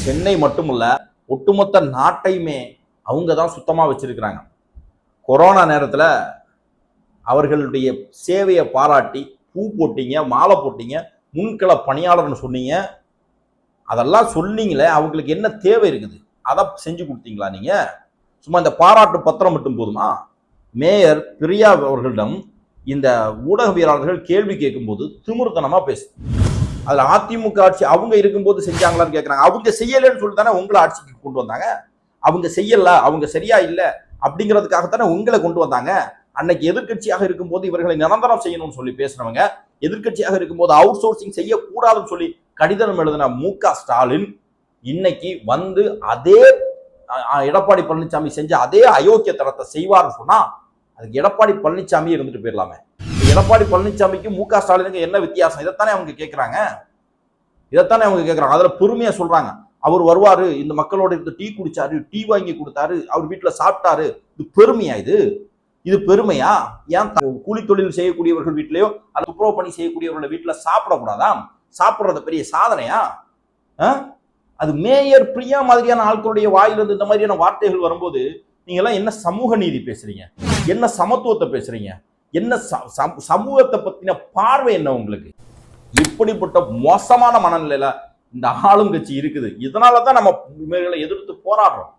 சென்னை மட்டுமல்ல, ஒட்டுமொத்த நாட்டையுமே அவங்க தான் சுத்தமா வச்சிருக்கிறாங்க. கொரோனா நேரத்துல அவர்களுடைய சேவையை பாராட்டி பூ போட்டீங்க, மாலை போட்டீங்க, முன்கள பணியாளர்னு சொன்னீங்க. அதெல்லாம் சொன்னீங்களே, அவங்களுக்கு என்ன தேவை இருக்குது? அதை செஞ்சு கொடுத்தீங்களா நீங்க? சும்மா இந்த பாராட்டு பத்திரம் மட்டும் போதுமா? மேயர் பிரியா அவர்களிடம் இந்த ஊடகவியலாளர்கள் கேள்வி கேட்கும்போது திமிர்த்தனமா பேசு. அதுல அதிமுக ஆட்சி அவங்க இருக்கும்போது செஞ்சாங்களான்னு கேட்கறாங்க. அவங்க செய்யலன்னு சொல்லி தானே உங்களை ஆட்சிக்கு கொண்டு வந்தாங்க. அவங்க செய்யல, அவங்க சரியா இல்லை அப்படிங்கிறதுக்காகத்தானே உங்களை கொண்டு வந்தாங்க. அன்னைக்கு எதிர்கட்சியாக இருக்கும்போது இவர்களை நிரந்தரம் செய்யணும்னு சொல்லி பேசுறவங்க, எதிர்கட்சியாக இருக்கும்போது அவுட் சோர்சிங் செய்யக்கூடாதுன்னு சொல்லி கடிதம் எழுதின மு.க. ஸ்டாலின் இன்னைக்கு வந்து அதே எடப்பாடி பழனிசாமி செஞ்ச அதே அயோக்கியத்தனத்தை செய்வார்னு சொன்னா அதுக்கு எடப்பாடி பழனிசாமி இருந்துட்டு போயிடலாமே. எடப்பாடி பழனிசாமிக்கு மு.க. ஸ்டாலினுக்கு என்ன வித்தியாசம்? இதைத்தானே அவங்க கேட்கறாங்க. அதுல பெருமையா சொல்றாங்க, அவர் வருவாரு, இந்த மக்களோட இருந்து டீ குடிச்சாரு, டீ வாங்கி கொடுத்தாரு, அவர் வீட்டுல சாப்பிட்டாரு. இது பெருமையா? இது பெருமையா? ஏன் கூலி தொழில் செய்யக்கூடியவர்கள் வீட்லயோ அல்லது துப்புரவு பணி செய்யக்கூடியவர்கள் வீட்டுல சாப்பிடக்கூடாதா? சாப்பிடுறது பெரிய சாதனையா? அது மேயர் பிரியா மாதிரியான ஆட்களுடைய வாயிலிருந்து இந்த மாதிரியான வார்த்தைகள் வரும்போது நீங்க எல்லாம் என்ன சமூக நீதி பேசுறீங்க? என்ன சமத்துவத்தை பேசுறீங்க? என்ன சமூகத்தை பத்தின பார்வை என்ன உங்களுக்கு? இப்படிப்பட்ட மோசமான மனநிலையில இந்த ஆளுங்கட்சி இருக்குது. இதனாலதான் நம்ம இவர்களை எதிர்த்து போராடுறோம்.